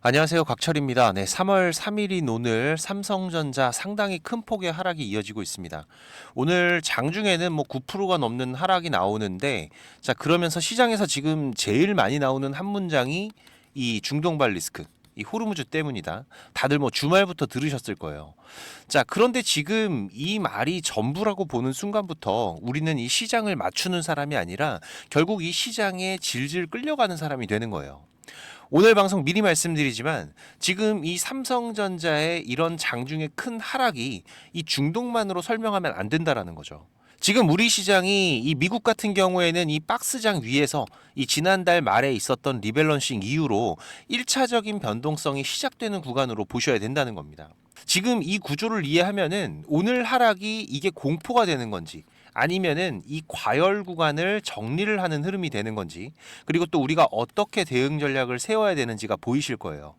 안녕하세요. 곽철입니다. 네, 3월 3일인 오늘 삼성전자 상당히 큰 폭의 하락이 이어지고 있습니다. 오늘 장중에는 9%가 넘는 하락이 나오는데, 자, 그러면서 시장에서 지금 제일 많이 나오는 한 문장이 이 중동발 리스크, 이 호르무즈 때문이다. 다들 주말부터 들으셨을 거예요. 자, 그런데 지금 이 말이 전부라고 보는 순간부터 우리는 이 시장을 맞추는 사람이 아니라 결국 이 시장에 질질 끌려가는 사람이 되는 거예요. 오늘 방송 미리 말씀드리지만 지금 이 삼성전자의 이런 장중의 큰 하락이 이 중동만으로 설명하면 안 된다라는 거죠. 지금 우리 시장이 이 미국 같은 경우에는 이 박스장 위에서 이 지난달 말에 있었던 리밸런싱 이후로 1차적인 변동성이 시작되는 구간으로 보셔야 된다는 겁니다. 지금 이 구조를 이해하면은 오늘 하락이 이게 공포가 되는 건지 아니면은 이 과열 구간을 정리를 하는 흐름이 되는 건지, 그리고 또 우리가 어떻게 대응 전략을 세워야 되는지가 보이실 거예요.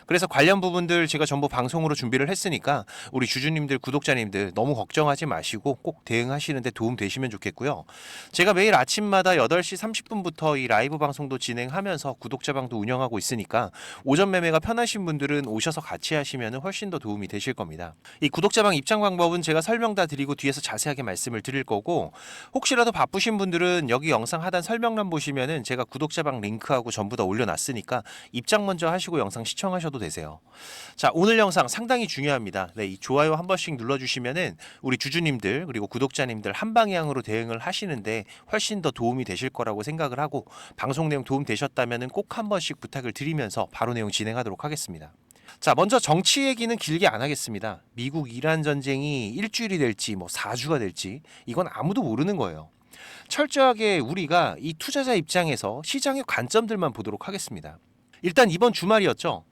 그래서 관련 부분들 제가 전부 방송으로 준비를 했으니까 우리 주주님들, 구독자님들 너무 걱정하지 마시고 꼭 대응하시는데 도움 되시면 좋겠고요. 제가 매일 아침마다 8시 30분부터 이 라이브 방송도 진행하면서 구독자방도 운영하고 있으니까 오전 매매가 편하신 분들은 오셔서 같이 하시면 훨씬 더 도움이 되실 겁니다. 이 구독자방 입장 방법은 제가 설명 다 드리고 뒤에서 자세하게 말씀을 드릴 거고, 혹시라도 바쁘신 분들은 여기 영상 하단 설명란 보시면은 제가 구독자방 링크하고 전부 다 올려놨으니까 입장 먼저 하시고 영상 시청하셔도 되세요. 자, 오늘 영상 상당히 중요합니다. 네, 이 좋아요 한 번씩 눌러주시면은 우리 주주님들 그리고 구독자님들 한 방향으로 대응을 하시는데 훨씬 더 도움이 되실 거라고 생각을 하고, 방송 내용 도움 되셨다면은 꼭 한 번씩 부탁을 드리면서 바로 내용 진행하도록 하겠습니다. 자, 먼저 정치 얘기는 길게 안 하겠습니다. 미국 이란 전쟁이 일주일이 될지 4주가 될지 이건 아무도 모르는 거예요. 철저하게 우리가 이 투자자 입장에서 시장의 관점들만 보도록 하겠습니다. 일단 이번 주말이었죠.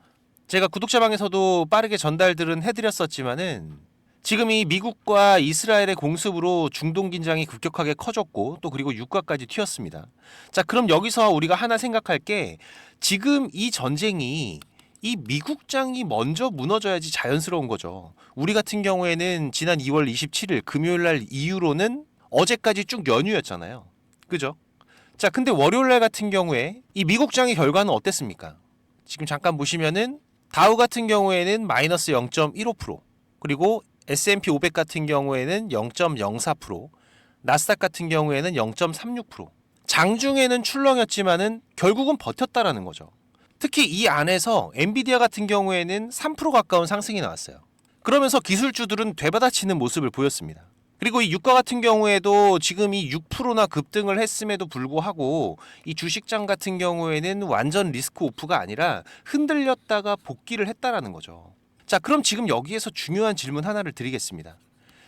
제가 구독자방에서도 빠르게 전달들은 해드렸었지만은 지금 이 미국과 이스라엘의 공습으로 중동 긴장이 급격하게 커졌고, 또 그리고 유가까지 튀었습니다. 자, 그럼 여기서 우리가 하나 생각할 게, 지금 이 전쟁이 이 미국장이 먼저 무너져야지 자연스러운 거죠. 우리 같은 경우에는 지난 2월 27일 금요일 날 이후로는 어제까지 쭉 연휴였잖아요. 그죠? 자, 근데 월요일 날 같은 경우에 이 미국장의 결과는 어땠습니까? 지금 잠깐 보시면은 다우 같은 경우에는 마이너스 0.15%, 그리고 S&P 500 같은 경우에는 0.04%, 나스닥 같은 경우에는 0.36%. 장중에는 출렁였지만은 결국은 버텼다라는 거죠. 특히 이 안에서 엔비디아 같은 경우에는 3% 가까운 상승이 나왔어요. 그러면서 기술주들은 되받아치는 모습을 보였습니다. 그리고 이 유가 같은 경우에도 지금 이 6%나 급등을 했음에도 불구하고 이 주식장 같은 경우에는 완전 리스크 오프가 아니라 흔들렸다가 복귀를 했다라는 거죠. 자, 그럼 지금 여기에서 중요한 질문 하나를 드리겠습니다.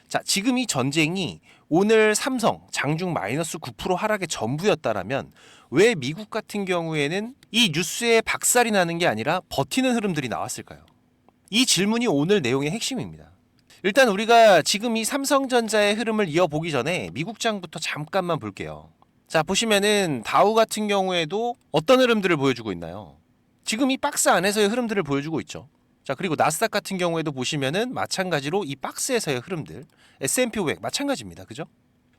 자, 지금 이 전쟁이 오늘 삼성 장중 마이너스 9% 하락의 전부였다라면 왜 미국 같은 경우에는 이 뉴스에 박살이 나는 게 아니라 버티는 흐름들이 나왔을까요? 이 질문이 오늘 내용의 핵심입니다. 일단 우리가 지금 이 삼성전자의 흐름을 이어보기 전에 미국장부터 잠깐만 볼게요. 자, 보시면은 다우 같은 경우에도 어떤 흐름들을 보여주고 있나요? 지금 이 박스 안에서의 흐름들을 보여주고 있죠. 자, 그리고 나스닥 같은 경우에도 보시면은 마찬가지로 이 박스에서의 흐름들, S&P 500 마찬가지입니다. 그죠?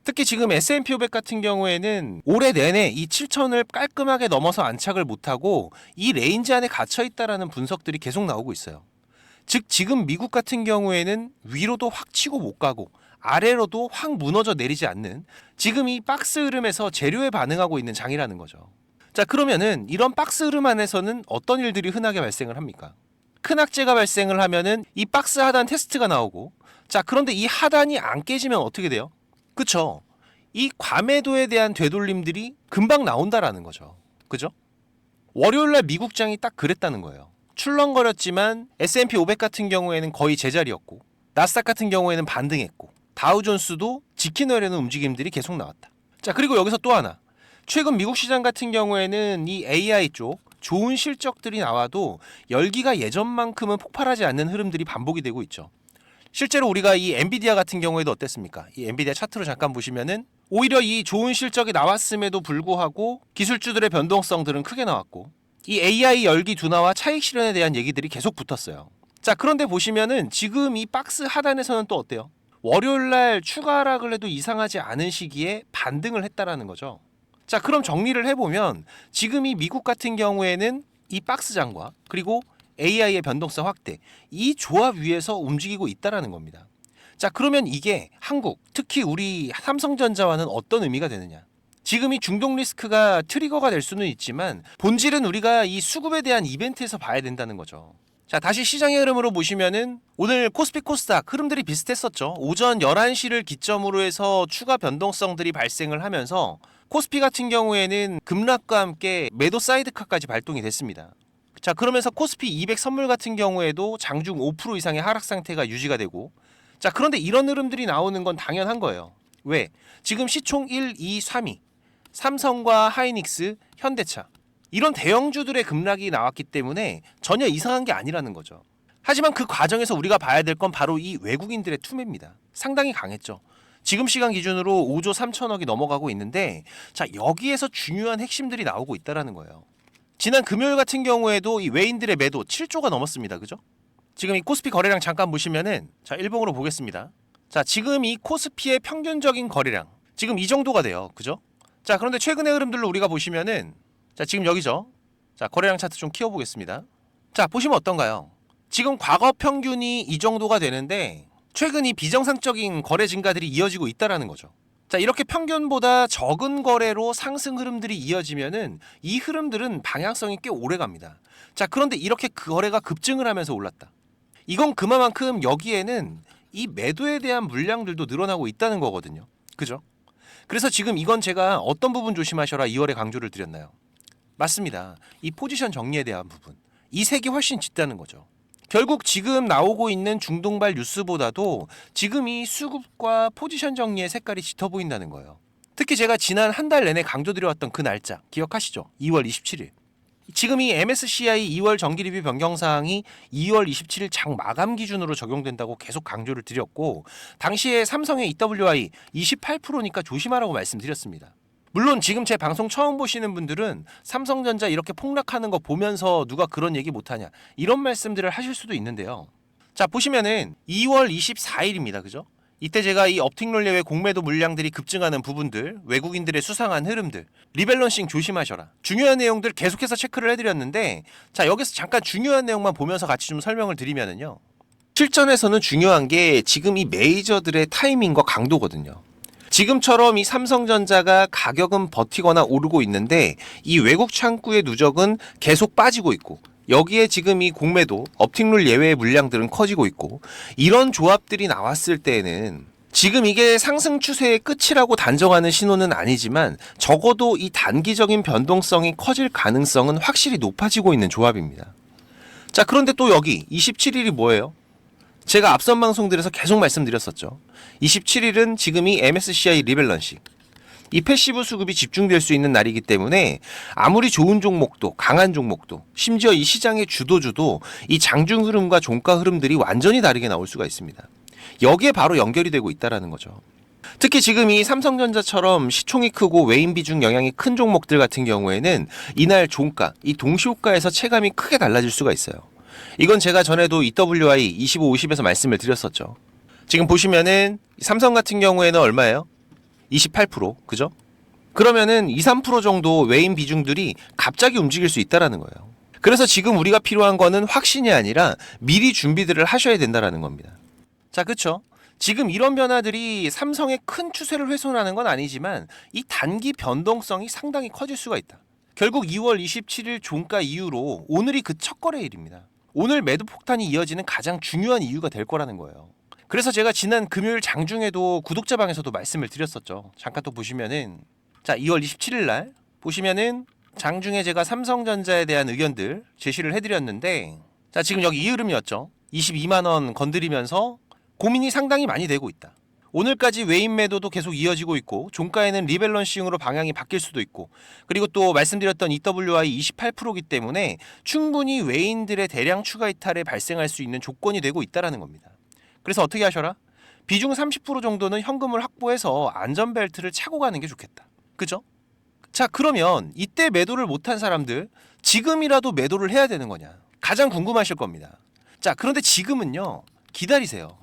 특히 지금 S&P 500 같은 경우에는 올해 내내 이 7천을 깔끔하게 넘어서 안착을 못하고 이 레인지 안에 갇혀 있다라는 분석들이 계속 나오고 있어요. 즉 지금 미국 같은 경우에는 위로도 확 치고 못 가고 아래로도 확 무너져 내리지 않는, 지금 이 박스 흐름에서 재료에 반응하고 있는 장이라는 거죠. 자, 그러면은 이런 박스 흐름 안에서는 어떤 일들이 흔하게 발생을 합니까? 큰 악재가 발생을 하면은 이 박스 하단 테스트가 나오고, 자, 그런데 이 하단이 안 깨지면 어떻게 돼요? 그쵸? 이 과매도에 대한 되돌림들이 금방 나온다라는 거죠. 그죠? 월요일날 미국장이 딱 그랬다는 거예요. 출렁거렸지만 S&P 500 같은 경우에는 거의 제자리였고, 나스닥 같은 경우에는 반등했고, 다우존스도 지키려는 움직임들이 계속 나왔다. 자, 그리고 여기서 또 하나, 최근 미국 시장 같은 경우에는 이 AI 쪽 좋은 실적들이 나와도 열기가 예전만큼은 폭발하지 않는 흐름들이 반복이 되고 있죠. 실제로 우리가 이 엔비디아 같은 경우에도 어땠습니까? 이 엔비디아 차트로 잠깐 보시면은 오히려 이 좋은 실적이 나왔음에도 불구하고 기술주들의 변동성들은 크게 나왔고, 이 AI 열기 둔화와 차익 실현에 대한 얘기들이 계속 붙었어요. 자, 그런데 보시면은 지금 이 박스 하단에서는 또 어때요? 월요일날 추가 하락을 해도 이상하지 않은 시기에 반등을 했다라는 거죠. 자, 그럼 정리를 해보면 지금 이 미국 같은 경우에는 이 박스장과 그리고 AI의 변동성 확대, 이 조합 위에서 움직이고 있다라는 겁니다. 자, 그러면 이게 한국, 특히 우리 삼성전자와는 어떤 의미가 되느냐? 지금 이 중동 리스크가 트리거가 될 수는 있지만 본질은 우리가 이 수급에 대한 이벤트에서 봐야 된다는 거죠. 자, 다시 시장의 흐름으로 보시면은 오늘 코스피 코스닥 흐름들이 비슷했었죠. 오전 11시를 기점으로 해서 추가 변동성들이 발생을 하면서 코스피 같은 경우에는 급락과 함께 매도 사이드카까지 발동이 됐습니다. 자, 그러면서 코스피 200 선물 같은 경우에도 장중 5% 이상의 하락 상태가 유지가 되고, 자, 그런데 이런 흐름들이 나오는 건 당연한 거예요. 왜? 지금 시총 1, 2, 3위 삼성과 하이닉스, 현대차 이런 대형주들의 급락이 나왔기 때문에 전혀 이상한 게 아니라는 거죠. 하지만 그 과정에서 우리가 봐야 될 건 바로 이 외국인들의 투매입니다. 상당히 강했죠. 지금 시간 기준으로 5조 3천억이 넘어가고 있는데, 자, 여기에서 중요한 핵심들이 나오고 있다는 거예요. 지난 금요일 같은 경우에도 이 외인들의 매도 7조가 넘었습니다. 그죠? 지금 이 코스피 거래량 잠깐 보시면은, 자, 일봉으로 보겠습니다. 자, 지금 이 코스피의 평균적인 거래량 지금 이 정도가 돼요. 그죠? 자, 그런데 최근의 흐름들로 우리가 보시면은, 자, 지금 여기죠. 자, 거래량 차트 좀 키워보겠습니다. 자, 보시면 어떤가요? 지금 과거 평균이 이 정도가 되는데 최근 이 비정상적인 거래 증가들이 이어지고 있다라는 거죠. 자, 이렇게 평균보다 적은 거래로 상승 흐름들이 이어지면은 이 흐름들은 방향성이 꽤 오래 갑니다. 자, 그런데 이렇게 그 거래가 급증을 하면서 올랐다. 이건 그만큼 여기에는 이 매도에 대한 물량들도 늘어나고 있다는 거거든요. 그죠? 그래서 지금 이건 제가 어떤 부분 조심하셔라 2월에 강조를 드렸나요? 맞습니다. 이 포지션 정리에 대한 부분. 이 색이 훨씬 짙다는 거죠. 결국 지금 나오고 있는 중동발 뉴스보다도 지금 이 수급과 포지션 정리의 색깔이 짙어 보인다는 거예요. 특히 제가 지난 한 달 내내 강조드려왔던 그 날짜 기억하시죠? 2월 27일. 지금 이 MSCI 2월 정기 리뷰 변경사항이 2월 27일 장 마감 기준으로 적용된다고 계속 강조를 드렸고, 당시에 삼성의 EWI 28%니까 조심하라고 말씀드렸습니다. 물론 지금 제 방송 처음 보시는 분들은 삼성전자 이렇게 폭락하는 거 보면서 누가 그런 얘기 못하냐 이런 말씀들을 하실 수도 있는데요. 자, 보시면은 2월 24일입니다. 그죠? 이때 제가 이 업틱 롤 예외 공매도 물량들이 급증하는 부분들, 외국인들의 수상한 흐름들, 리밸런싱 조심하셔라. 중요한 내용들 계속해서 체크를 해드렸는데, 자, 여기서 잠깐 중요한 내용만 보면서 같이 좀 설명을 드리면은요. 실전에서는 중요한 게 지금 이 메이저들의 타이밍과 강도거든요. 지금처럼 이 삼성전자가 가격은 버티거나 오르고 있는데 이 외국 창구의 누적은 계속 빠지고 있고, 여기에 지금 이 공매도 업틱 룰 예외의 물량들은 커지고 있고, 이런 조합들이 나왔을 때에는 지금 이게 상승 추세의 끝이라고 단정하는 신호는 아니지만 적어도 이 단기적인 변동성이 커질 가능성은 확실히 높아지고 있는 조합입니다. 자, 그런데 또 여기 27일이 뭐예요? 제가 앞선 방송들에서 계속 말씀드렸었죠. 27일은 지금 이 MSCI 리밸런싱, 이 패시브 수급이 집중될 수 있는 날이기 때문에 아무리 좋은 종목도 강한 종목도 심지어 이 시장의 주도주도 이 장중 흐름과 종가 흐름들이 완전히 다르게 나올 수가 있습니다. 여기에 바로 연결이 되고 있다는 거죠. 특히 지금 이 삼성전자처럼 시총이 크고 외인 비중 영향이 큰 종목들 같은 경우에는 이날 종가, 이 동시호가에서 체감이 크게 달라질 수가 있어요. 이건 제가 전에도 EWI 25, 50에서 말씀을 드렸었죠. 지금 보시면은 삼성 같은 경우에는 얼마예요? 28%, 그죠? 그러면은 2, 3% 정도 외인 비중들이 갑자기 움직일 수 있다라는 거예요. 그래서 지금 우리가 필요한 거는 확신이 아니라 미리 준비들을 하셔야 된다라는 겁니다. 자, 그쵸? 지금 이런 변화들이 삼성의 큰 추세를 훼손하는 건 아니지만 이 단기 변동성이 상당히 커질 수가 있다. 결국 2월 27일 종가 이후로 오늘이 그 첫 거래일입니다. 오늘 매도 폭탄이 이어지는 가장 중요한 이유가 될 거라는 거예요. 그래서 제가 지난 금요일 장중에도 구독자 방에서도 말씀을 드렸었죠. 잠깐 또 보시면은, 자, 2월 27일 날 보시면은 장중에 제가 삼성전자에 대한 의견들 제시를 해드렸는데, 자, 지금 여기 이 흐름이었죠. 22만 원 건드리면서 고민이 상당히 많이 되고 있다. 오늘까지 외인 매도도 계속 이어지고 있고, 종가에는 리밸런싱으로 방향이 바뀔 수도 있고, 그리고 또 말씀드렸던 EWI 28%이기 때문에 충분히 외인들의 대량 추가 이탈에 발생할 수 있는 조건이 되고 있다는 겁니다. 그래서 어떻게 하셔라? 비중 30% 정도는 현금을 확보해서 안전벨트를 차고 가는 게 좋겠다. 그죠? 자, 그러면 이때 매도를 못한 사람들 지금이라도 매도를 해야 되는 거냐? 가장 궁금하실 겁니다. 자, 그런데 지금은요, 기다리세요.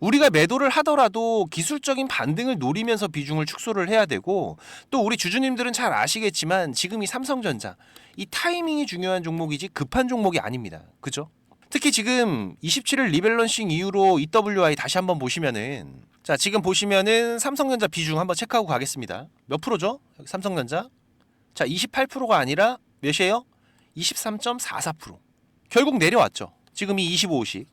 우리가 매도를 하더라도 기술적인 반등을 노리면서 비중을 축소를 해야 되고, 또 우리 주주님들은 잘 아시겠지만 지금 이 삼성전자 이 타이밍이 중요한 종목이지 급한 종목이 아닙니다. 그죠? 특히 지금 27일 리밸런싱 이후로 EWI 다시 한번 보시면은, 자 지금 보시면은 삼성전자 비중 한번 체크하고 가겠습니다. 몇 프로죠? 여기 삼성전자. 자 28%가 아니라 몇이에요? 23.44%. 결국 내려왔죠. 지금 이 25식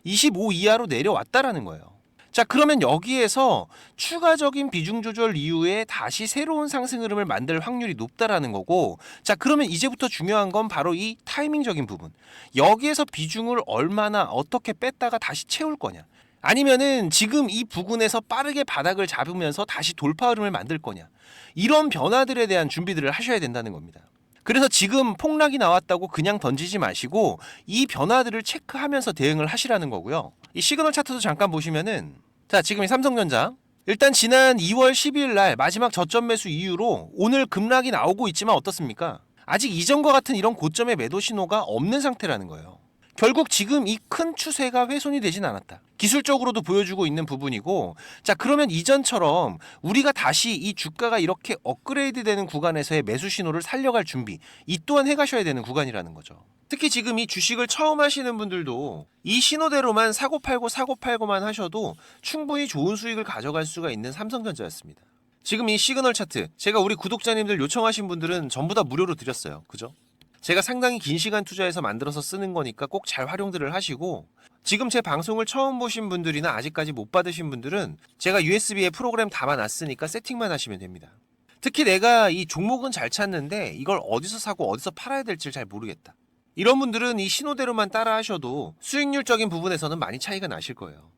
25 이하로 내려왔다라는 거예요. 자 그러면 여기에서 추가적인 비중 조절 이후에 다시 새로운 상승 흐름을 만들 확률이 높다라는 거고, 자 그러면 이제부터 중요한 건 바로 이 타이밍적인 부분. 여기에서 비중을 얼마나 어떻게 뺐다가 다시 채울 거냐, 아니면은 지금 이 부근에서 빠르게 바닥을 잡으면서 다시 돌파 흐름을 만들 거냐, 이런 변화들에 대한 준비들을 하셔야 된다는 겁니다. 그래서 지금 폭락이 나왔다고 그냥 던지지 마시고 이 변화들을 체크하면서 대응을 하시라는 거고요. 이 시그널 차트도 잠깐 보시면은, 자 지금 이 삼성전자 일단 지난 2월 12일 날 마지막 저점 매수 이후로 오늘 급락이 나오고 있지만 어떻습니까? 아직 이전과 같은 이런 고점의 매도 신호가 없는 상태라는 거예요. 결국 지금 이 큰 추세가 훼손이 되진 않았다. 기술적으로도 보여주고 있는 부분이고, 자 그러면 이전처럼 우리가 다시 이 주가가 이렇게 업그레이드 되는 구간에서의 매수 신호를 살려갈 준비, 이 또한 해가셔야 되는 구간이라는 거죠. 특히 지금 이 주식을 처음 하시는 분들도 이 신호대로만 사고 팔고만 하셔도 충분히 좋은 수익을 가져갈 수가 있는 삼성전자였습니다. 지금 이 시그널 차트 제가 우리 구독자님들 요청하신 분들은 전부 다 무료로 드렸어요. 그죠? 제가 상당히 긴 시간 투자해서 만들어서 쓰는 거니까 꼭 잘 활용들을 하시고, 지금 제 방송을 처음 보신 분들이나 아직까지 못 받으신 분들은 제가 USB에 프로그램 담아놨으니까 세팅만 하시면 됩니다. 특히 내가 이 종목은 잘 찾는데 이걸 어디서 사고 어디서 팔아야 될지 잘 모르겠다, 이런 분들은 이 신호대로만 따라 하셔도 수익률적인 부분에서는 많이 차이가 나실 거예요.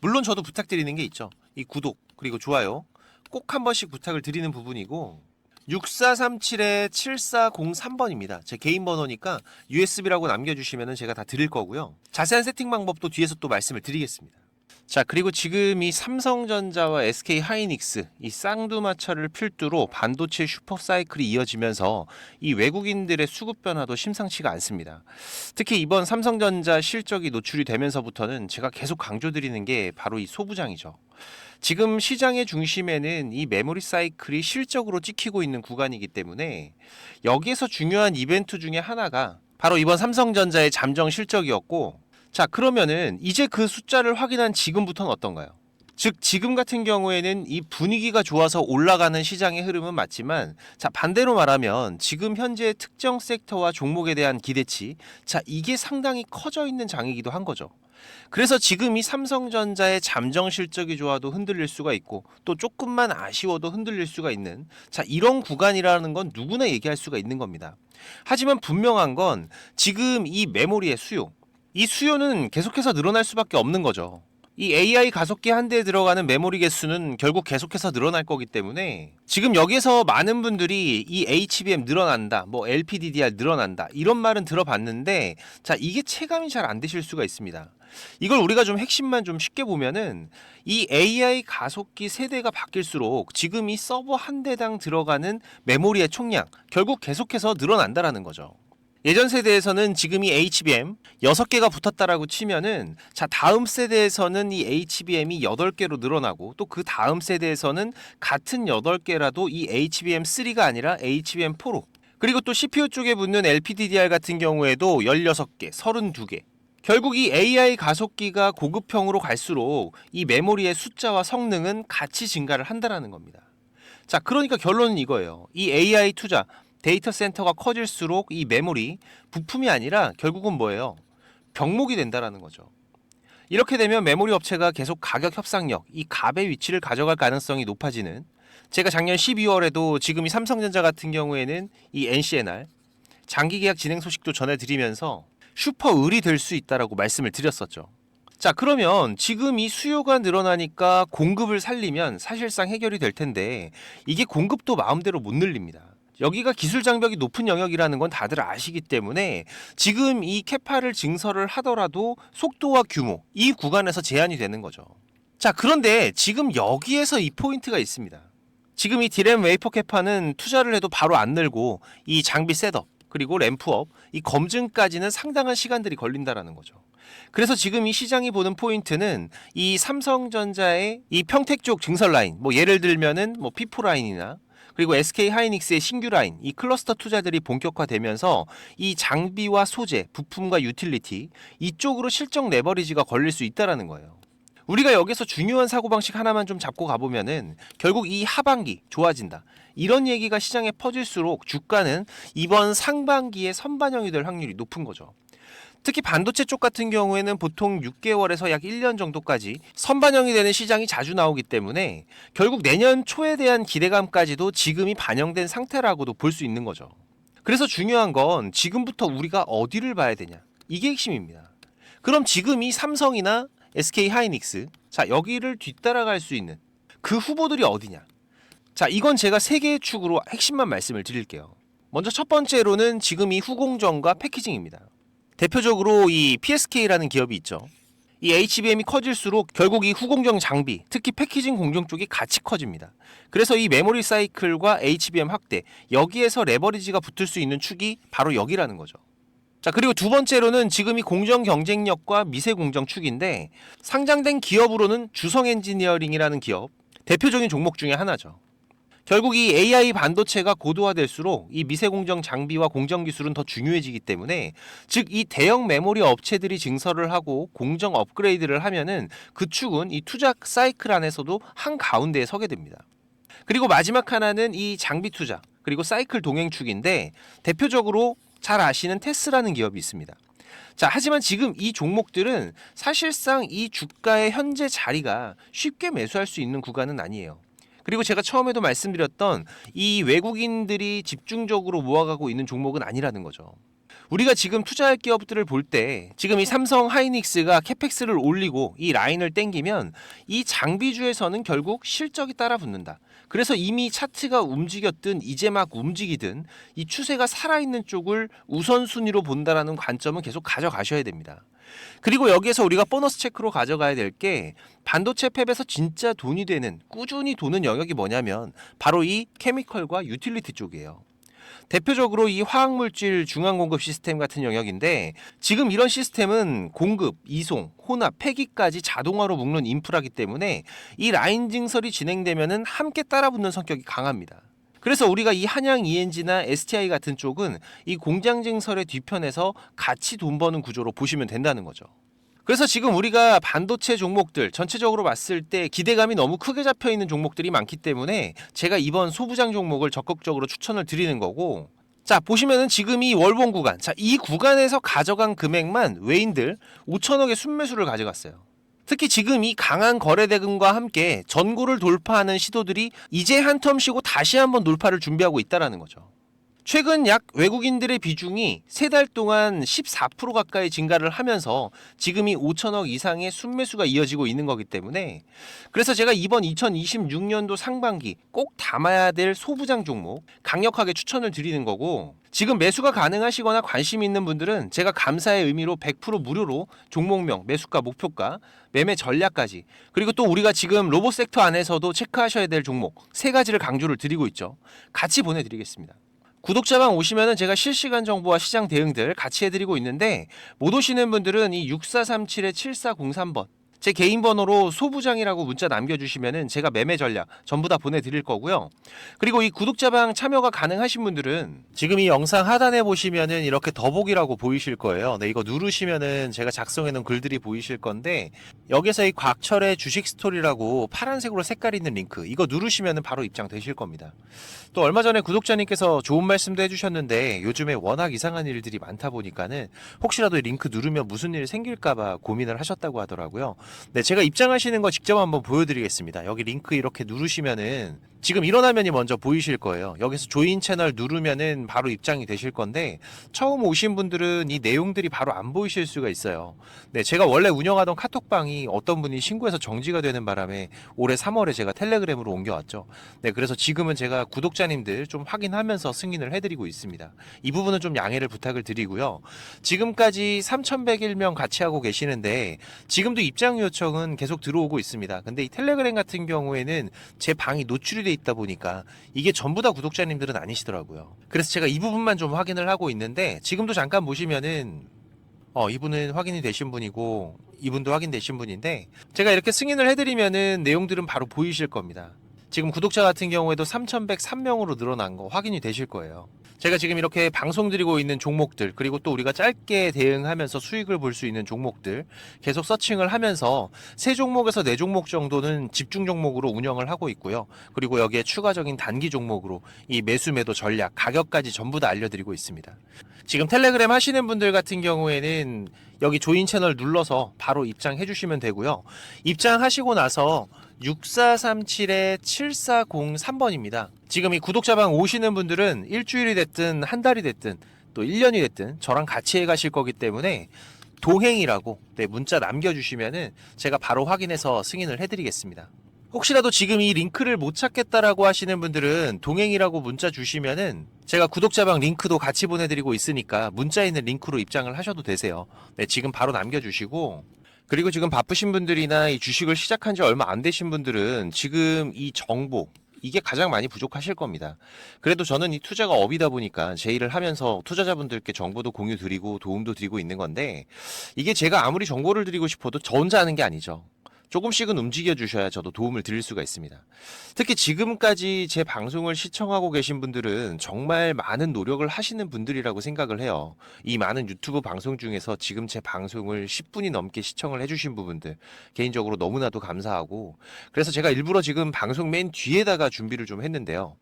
물론 저도 부탁드리는 게 있죠. 이 구독 그리고 좋아요 꼭 한 번씩 부탁을 드리는 부분이고, 6437-7403번입니다. 제 개인 번호니까 USB라고 남겨주시면 제가 다 드릴 거고요. 자세한 세팅 방법도 뒤에서 또 말씀을 드리겠습니다. 자 그리고 지금 이 삼성전자와 SK하이닉스 이 쌍두마차를 필두로 반도체 슈퍼사이클이 이어지면서 이 외국인들의 수급 변화도 심상치가 않습니다. 특히 이번 삼성전자 실적이 노출이 되면서부터는 제가 계속 강조드리는 게 바로 이 소부장이죠. 지금 시장의 중심에는 이 메모리 사이클이 실적으로 찍히고 있는 구간이기 때문에 여기에서 중요한 이벤트 중에 하나가 바로 이번 삼성전자의 잠정 실적이었고, 자 그러면은 이제 그 숫자를 확인한 지금부터는 어떤가요? 즉 지금 같은 경우에는 이 분위기가 좋아서 올라가는 시장의 흐름은 맞지만, 자 반대로 말하면 지금 현재 특정 섹터와 종목에 대한 기대치, 자 이게 상당히 커져 있는 장이기도 한 거죠. 그래서 지금 이 삼성전자의 잠정 실적이 좋아도 흔들릴 수가 있고, 또 조금만 아쉬워도 흔들릴 수가 있는, 자 이런 구간이라는 건 누구나 얘기할 수가 있는 겁니다. 하지만 분명한 건 지금 이 메모리의 수요, 이 수요는 계속해서 늘어날 수밖에 없는 거죠. 이 AI 가속기 한 대에 들어가는 메모리 개수는 결국 계속해서 늘어날 거기 때문에 지금 여기서 많은 분들이 이 HBM 늘어난다, 뭐 LPDDR 늘어난다, 이런 말은 들어봤는데, 자 이게 체감이 잘 안 되실 수가 있습니다. 이걸 우리가 좀 핵심만 좀 쉽게 보면은, 이 AI 가속기 세대가 바뀔수록 지금 이 서버 한 대당 들어가는 메모리의 총량 결국 계속해서 늘어난다라는 거죠. 예전 세대에서는 지금 이 HBM 6개가 붙었다라고 치면은, 자 다음 세대에서는 이 HBM이 8개로 늘어나고, 또 그 다음 세대에서는 같은 8개라도 이 HBM3가 아니라 HBM4로, 그리고 또 CPU 쪽에 붙는 LPDDR 같은 경우에도 16개, 32개. 결국 이 AI 가속기가 고급형으로 갈수록 이 메모리의 숫자와 성능은 같이 증가를 한다라는 겁니다. 자 그러니까 결론은 이거예요. 이 AI 투자, 데이터 센터가 커질수록 이 메모리 부품이 아니라 결국은 뭐예요? 병목이 된다라는 거죠. 이렇게 되면 메모리 업체가 계속 가격 협상력, 이 갑의 위치를 가져갈 가능성이 높아지는, 제가 작년 12월에도 지금 이 삼성전자 같은 경우에는 이 NCNR 장기 계약 진행 소식도 전해드리면서 슈퍼 을이 될 수 있다라고 말씀을 드렸었죠. 자 그러면 지금 이 수요가 늘어나니까 공급을 살리면 사실상 해결이 될 텐데, 이게 공급도 마음대로 못 늘립니다. 여기가 기술 장벽이 높은 영역이라는 건 다들 아시기 때문에 지금 이 캐파를 증설을 하더라도 속도와 규모, 이 구간에서 제한이 되는 거죠. 자 그런데 지금 여기에서 이 포인트가 있습니다. 지금 이 디램 웨이퍼 캐파는 투자를 해도 바로 안 늘고 이 장비 셋업, 그리고 램프업, 이 검증까지는 상당한 시간들이 걸린다라는 거죠. 그래서 지금 이 시장이 보는 포인트는 이 삼성전자의 이 평택 쪽 증설 라인, 뭐 예를 들면은 뭐 P4 라인이나 그리고 SK 하이닉스의 신규 라인, 이 클러스터 투자들이 본격화되면서 이 장비와 소재, 부품과 유틸리티 이쪽으로 실적 레버리지가 걸릴 수 있다라는 거예요. 우리가 여기서 중요한 사고방식 하나만 좀 잡고 가보면은 결국 이 하반기 좋아진다. 이런 얘기가 시장에 퍼질수록 주가는 이번 상반기에 선반영이 될 확률이 높은 거죠. 특히 반도체 쪽 같은 경우에는 보통 6개월에서 약 1년 정도까지 선반영이 되는 시장이 자주 나오기 때문에 결국 내년 초에 대한 기대감까지도 지금이 반영된 상태라고도 볼 수 있는 거죠. 그래서 중요한 건 지금부터 우리가 어디를 봐야 되냐. 이게 핵심입니다. 그럼 지금 이 삼성이나 SK 하이닉스, 자, 여기를 뒤따라갈 수 있는 그 후보들이 어디냐. 자, 이건 제가 세 개의 축으로 핵심만 말씀을 드릴게요. 먼저 첫 번째로는 지금 이 후공정과 패키징입니다. 대표적으로 이 PSK라는 기업이 있죠. 이 HBM이 커질수록 결국 이 후공정 장비, 특히 패키징 공정 쪽이 같이 커집니다. 그래서 이 메모리 사이클과 HBM 확대, 여기에서 레버리지가 붙을 수 있는 축이 바로 여기라는 거죠. 자, 그리고 두 번째로는 지금 이 공정 경쟁력과 미세 공정 축인데 상장된 기업으로는 주성 엔지니어링이라는 기업, 대표적인 종목 중에 하나죠. 결국 이 AI 반도체가 고도화될수록 이 미세공정 장비와 공정 기술은 더 중요해지기 때문에 즉 이 대형 메모리 업체들이 증설을 하고 공정 업그레이드를 하면은 그 축은 이 투자 사이클 안에서도 한가운데에 서게 됩니다. 그리고 마지막 하나는 이 장비 투자 그리고 사이클 동행 축인데 대표적으로 잘 아시는 테스라는 기업이 있습니다. 자, 하지만 지금 이 종목들은 사실상 이 주가의 현재 자리가 쉽게 매수할 수 있는 구간은 아니에요. 그리고 제가 처음에도 말씀드렸던 이 외국인들이 집중적으로 모아가고 있는 종목은 아니라는 거죠. 우리가 지금 투자할 기업들을 볼 때 지금 이 삼성 하이닉스가 캐펙스를 올리고 이 라인을 땡기면 이 장비주에서는 결국 실적이 따라붙는다. 그래서 이미 차트가 움직였든 이제 막 움직이든 이 추세가 살아있는 쪽을 우선순위로 본다라는 관점은 계속 가져가셔야 됩니다. 그리고 여기에서 우리가 보너스 체크로 가져가야 될 게 반도체 팹에서 진짜 돈이 되는 꾸준히 도는 영역이 뭐냐면 바로 이 케미컬과 유틸리티 쪽이에요. 대표적으로 이 화학물질 중앙공급 시스템 같은 영역인데 지금 이런 시스템은 공급, 이송, 혼합, 폐기까지 자동화로 묶는 인프라기 때문에 이 라인 증설이 진행되면은 함께 따라붙는 성격이 강합니다. 그래서 우리가 이 한양 ENG나 STI 같은 쪽은 이 공장 증설의 뒤편에서 같이 돈 버는 구조로 보시면 된다는 거죠. 그래서 지금 우리가 반도체 종목들 전체적으로 봤을 때 기대감이 너무 크게 잡혀 있는 종목들이 많기 때문에 제가 이번 소부장 종목을 적극적으로 추천을 드리는 거고, 자, 보시면은 지금 이 월봉 구간, 자, 이 구간에서 가져간 금액만 외인들 5천억의 순매수를 가져갔어요. 특히 지금 이 강한 거래 대금과 함께 전고를 돌파하는 시도들이 이제 한 텀 쉬고 다시 한번 돌파를 준비하고 있다라는 거죠. 최근 약 외국인들의 비중이 3달 동안 14% 가까이 증가를 하면서 지금이 5천억 이상의 순매수가 이어지고 있는 거기 때문에 그래서 제가 이번 2026년도 상반기 꼭 담아야 될 소부장 종목 강력하게 추천을 드리는 거고, 지금 매수가 가능하시거나 관심 있는 분들은 제가 감사의 의미로 100% 무료로 종목명, 매수가, 목표가, 매매 전략까지, 그리고 또 우리가 지금 로봇 섹터 안에서도 체크하셔야 될 종목 3가지를 강조를 드리고 있죠. 같이 보내드리겠습니다. 구독자방 오시면은 제가 실시간 정보와 시장 대응들 같이 해드리고 있는데 못 오시는 분들은 이 6437-7403번 제 개인 번호로 소부장이라고 문자 남겨주시면은 제가 매매 전략 전부 다 보내드릴 거고요. 그리고 이 구독자방 참여가 가능하신 분들은 지금 이 영상 하단에 보시면은 이렇게 더보기라고 보이실 거예요. 네, 이거 누르시면은 제가 작성해 놓은 글들이 보이실 건데 여기서 이 곽철의 주식 스토리라고 파란색으로 색깔 있는 링크 이거 누르시면은 바로 입장되실 겁니다. 또 얼마 전에 구독자님께서 좋은 말씀도 해주셨는데 요즘에 워낙 이상한 일들이 많다 보니까는 혹시라도 이 링크 누르면 무슨 일 생길까봐 고민을 하셨다고 하더라고요. 네, 제가 입장하시는 거 직접 한번 보여드리겠습니다. 여기 링크 이렇게 누르시면은 지금 이런 화면이 먼저 보이실 거예요. 여기서 조인 채널 누르면은 바로 입장이 되실 건데 처음 오신 분들은 이 내용들이 바로 안 보이실 수가 있어요. 네, 제가 원래 운영하던 카톡방이 어떤 분이 신고해서 정지가 되는 바람에 올해 3월에 제가 텔레그램으로 옮겨왔죠. 네, 그래서 지금은 제가 구독자님들 좀 확인하면서 승인을 해드리고 있습니다. 이 부분은 좀 양해를 부탁을 드리고요. 지금까지 3,101명 같이 하고 계시는데 지금도 입장 요청은 계속 들어오고 있습니다. 근데 이 텔레그램 같은 경우에는 제 방이 노출이 돼 있다 보니까 이게 전부 다 구독자님들은 아니시더라고요. 그래서 제가 이 부분만 좀 확인을 하고 있는데, 지금도 잠깐 보시면은 이분은 확인이 되신 분이고 이분도 확인되신 분인데, 제가 이렇게 승인을 해드리면은 내용들은 바로 보이실 겁니다. 지금 구독자 같은 경우에도 3,103명으로 늘어난 거 확인이 되실 거예요. 제가 지금 이렇게 방송 드리고 있는 종목들, 그리고 또 우리가 짧게 대응하면서 수익을 볼 수 있는 종목들 계속 서칭을 하면서 3종목에서 4종목 정도는 집중 종목으로 운영을 하고 있고요. 그리고 여기에 추가적인 단기 종목으로 이 매수 매도 전략, 가격까지 전부 다 알려드리고 있습니다. 지금 텔레그램 하시는 분들 같은 경우에는 여기 조인 채널 눌러서 바로 입장해 주시면 되고요. 입장하시고 나서 6437-7403번입니다. 지금 이 구독자방 오시는 분들은 일주일이 됐든 한 달이 됐든 또 1년이 됐든 저랑 같이 해 가실 거기 때문에 동행이라고 문자 남겨주시면은 제가 바로 확인해서 승인을 해드리겠습니다. 혹시라도 지금 이 링크를 못 찾겠다라고 하시는 분들은 동행이라고 문자 주시면은 제가 구독자방 링크도 같이 보내드리고 있으니까 문자에 있는 링크로 입장을 하셔도 되세요. 네, 지금 바로 남겨주시고, 그리고 지금 바쁘신 분들이나 이 주식을 시작한 지 얼마 안 되신 분들은 지금 이 정보, 이게 가장 많이 부족하실 겁니다. 그래도 저는 이 투자가 업이다 보니까 제 일을 하면서 투자자분들께 정보도 공유 드리고 도움도 드리고 있는 건데, 이게 제가 아무리 정보를 드리고 싶어도 저 혼자 하는 게 아니죠. 조금씩은 움직여 주셔야 저도 도움을 드릴 수가 있습니다. 특히 지금까지 제 방송을 시청하고 계신 분들은 정말 많은 노력을 하시는 분들이라고 생각을 해요. 이 많은 유튜브 방송 중에서 지금 제 방송을 10분이 넘게 시청을 해주신 부분들 개인적으로 너무나도 감사하고, 그래서 제가 일부러 지금 방송 맨 뒤에다가 준비를 좀 했는데요.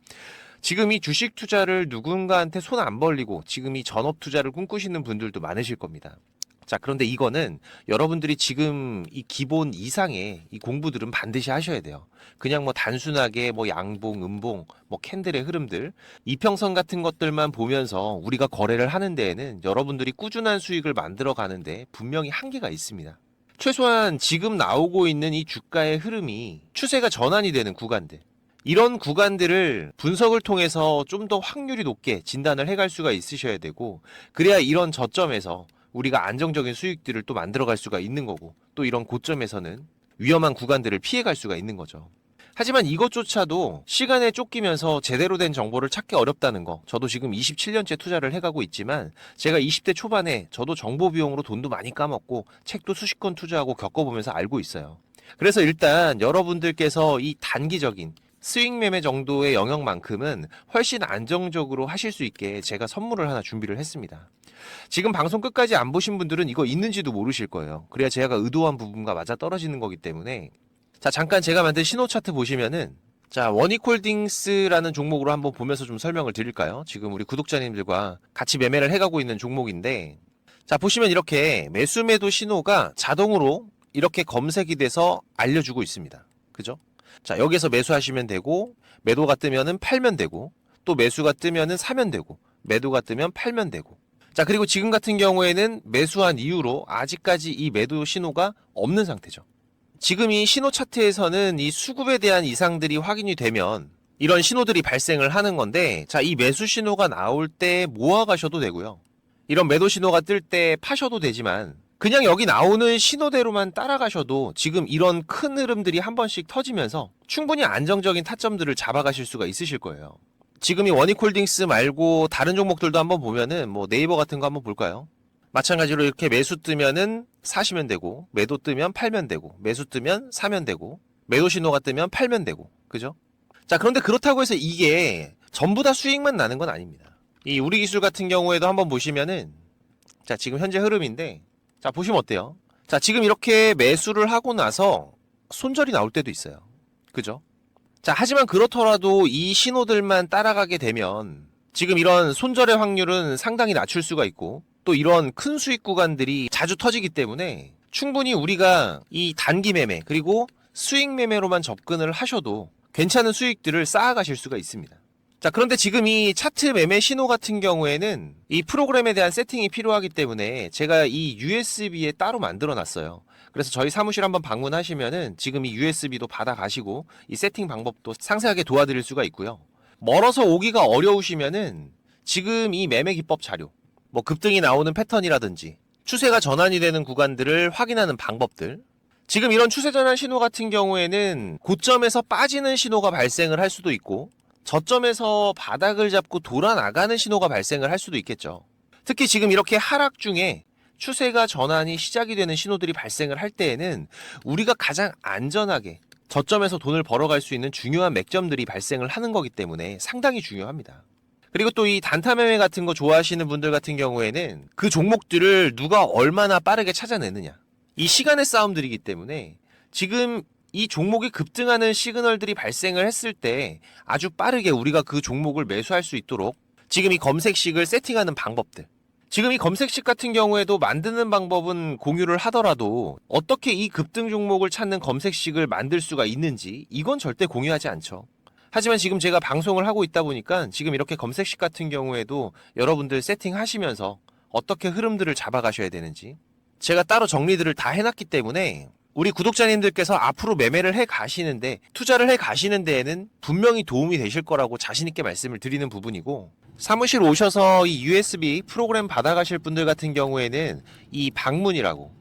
지금 이 주식 투자를 누군가한테 손 안 벌리고 지금 이 전업 투자를 꿈꾸시는 분들도 많으실 겁니다. 자, 그런데 이거는 여러분들이 지금 이 기본 이상의 이 공부들은 반드시 하셔야 돼요. 그냥 뭐 단순하게 뭐 양봉, 음봉, 뭐 캔들의 흐름들, 이평선 같은 것들만 보면서 우리가 거래를 하는 데에는 여러분들이 꾸준한 수익을 만들어 가는데 분명히 한계가 있습니다. 최소한 지금 나오고 있는 이 주가의 흐름이 추세가 전환이 되는 구간들, 이런 구간들을 분석을 통해서 좀 더 확률이 높게 진단을 해갈 수가 있으셔야 되고, 그래야 이런 저점에서 우리가 안정적인 수익들을 또 만들어갈 수가 있는 거고, 또 이런 고점에서는 위험한 구간들을 피해갈 수가 있는 거죠. 하지만 이것조차도 시간에 쫓기면서 제대로 된 정보를 찾기 어렵다는 거, 저도 지금 27년째 투자를 해가고 있지만 제가 20대 초반에 저도 정보 비용으로 돈도 많이 까먹고 책도 수십 권 투자하고 겪어보면서 알고 있어요. 그래서 일단 여러분들께서 이 단기적인 수익 매매 정도의 영역만큼은 훨씬 안정적으로 하실 수 있게 제가 선물을 하나 준비를 했습니다. 지금 방송 끝까지 안 보신 분들은 이거 있는지도 모르실 거예요. 그래야 제가 의도한 부분과 맞아 떨어지는 거기 때문에. 자, 잠깐 제가 만든 신호 차트 보시면은, 자, 원익홀딩스라는 종목으로 한번 보면서 좀 설명을 드릴까요? 지금 우리 구독자님들과 같이 매매를 해가고 있는 종목인데, 자, 보시면 이렇게 매수 매도 신호가 자동으로 이렇게 검색이 돼서 알려주고 있습니다. 그죠? 자, 여기서 매수하시면 되고, 매도가 뜨면은 팔면 되고, 또 매수가 뜨면은 사면 되고, 매도가 뜨면 팔면 되고. 자, 그리고 지금 같은 경우에는 매수한 이후로 아직까지 이 매도 신호가 없는 상태죠. 지금 이 신호 차트에서는 이 수급에 대한 이상들이 확인이 되면 이런 신호들이 발생을 하는 건데, 자, 이 매수 신호가 나올 때 모아 가셔도 되고요. 이런 매도 신호가 뜰 때 파셔도 되지만, 그냥 여기 나오는 신호대로만 따라가셔도 지금 이런 큰 흐름들이 한 번씩 터지면서 충분히 안정적인 타점들을 잡아가실 수가 있으실 거예요. 지금 이 원익홀딩스 말고 다른 종목들도 한번 보면은 뭐 네이버 같은 거 한번 볼까요? 마찬가지로 이렇게 매수 뜨면은 사시면 되고, 매도 뜨면 팔면 되고, 매수 뜨면 사면 되고, 매도 신호가 뜨면 팔면 되고, 그죠? 자, 그런데 그렇다고 해서 이게 전부 다 수익만 나는 건 아닙니다. 이 우리 기술 같은 경우에도 한번 보시면은, 자, 지금 현재 흐름인데, 자, 보시면 어때요? 자, 지금 이렇게 매수를 하고 나서 손절이 나올 때도 있어요. 그죠? 자, 하지만 그렇더라도 이 신호들만 따라가게 되면 지금 이런 손절의 확률은 상당히 낮출 수가 있고, 또 이런 큰 수익 구간들이 자주 터지기 때문에 충분히 우리가 이 단기 매매 그리고 수익 매매로만 접근을 하셔도 괜찮은 수익들을 쌓아가실 수가 있습니다. 자, 그런데 지금 이 차트 매매 신호 같은 경우에는 이 프로그램에 대한 세팅이 필요하기 때문에 제가 이 USB에 따로 만들어 놨어요. 그래서 저희 사무실 한번 방문하시면은 지금 이 USB도 받아 가시고 이 세팅 방법도 상세하게 도와드릴 수가 있고요. 멀어서 오기가 어려우시면은 지금 이 매매 기법 자료, 뭐 급등이 나오는 패턴이라든지 추세가 전환이 되는 구간들을 확인하는 방법들, 지금 이런 추세 전환 신호 같은 경우에는 고점에서 빠지는 신호가 발생을 할 수도 있고 저점에서 바닥을 잡고 돌아 나가는 신호가 발생을 할 수도 있겠죠. 특히 지금 이렇게 하락 중에 추세가 전환이 시작이 되는 신호들이 발생을 할 때에는 우리가 가장 안전하게 저점에서 돈을 벌어갈 수 있는 중요한 맥점들이 발생을 하는 거기 때문에 상당히 중요합니다. 그리고 또 이 단타 매매 같은 거 좋아하시는 분들 같은 경우에는 그 종목들을 누가 얼마나 빠르게 찾아내느냐, 이 시간의 싸움들이기 때문에 지금 이 종목이 급등하는 시그널들이 발생을 했을 때 아주 빠르게 우리가 그 종목을 매수할 수 있도록 지금 이 검색식을 세팅하는 방법들, 지금 이 검색식 같은 경우에도 만드는 방법은 공유를 하더라도 어떻게 이 급등 종목을 찾는 검색식을 만들 수가 있는지 이건 절대 공유하지 않죠. 하지만 지금 제가 방송을 하고 있다 보니까 지금 이렇게 검색식 같은 경우에도 여러분들 세팅하시면서 어떻게 흐름들을 잡아가셔야 되는지 제가 따로 정리들을 다 해놨기 때문에 우리 구독자님들께서 앞으로 매매를 해 가시는데, 투자를 해 가시는 데에는 분명히 도움이 되실 거라고 자신있게 말씀을 드리는 부분이고, 사무실 오셔서 이 USB 프로그램 받아가실 분들 같은 경우에는 이 방문이라고,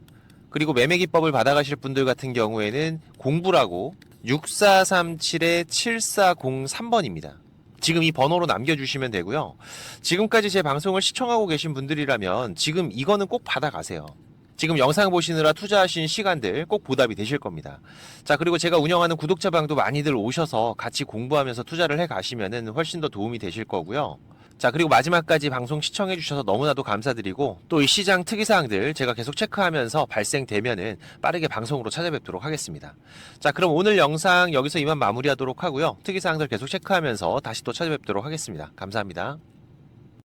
그리고 매매 기법을 받아가실 분들 같은 경우에는 공부라고 6437-7403번입니다. 지금 이 번호로 남겨주시면 되고요. 지금까지 제 방송을 시청하고 계신 분들이라면 지금 이거는 꼭 받아가세요. 지금 영상 보시느라 투자하신 시간들 꼭 보답이 되실 겁니다. 자, 그리고 제가 운영하는 구독자방도 많이들 오셔서 같이 공부하면서 투자를 해 가시면은 훨씬 더 도움이 되실 거고요. 자, 그리고 마지막까지 방송 시청해 주셔서 너무나도 감사드리고, 또 이 시장 특이사항들 제가 계속 체크하면서 발생되면은 빠르게 방송으로 찾아뵙도록 하겠습니다. 자, 그럼 오늘 영상 여기서 이만 마무리하도록 하고요. 특이사항들 계속 체크하면서 다시 또 찾아뵙도록 하겠습니다. 감사합니다.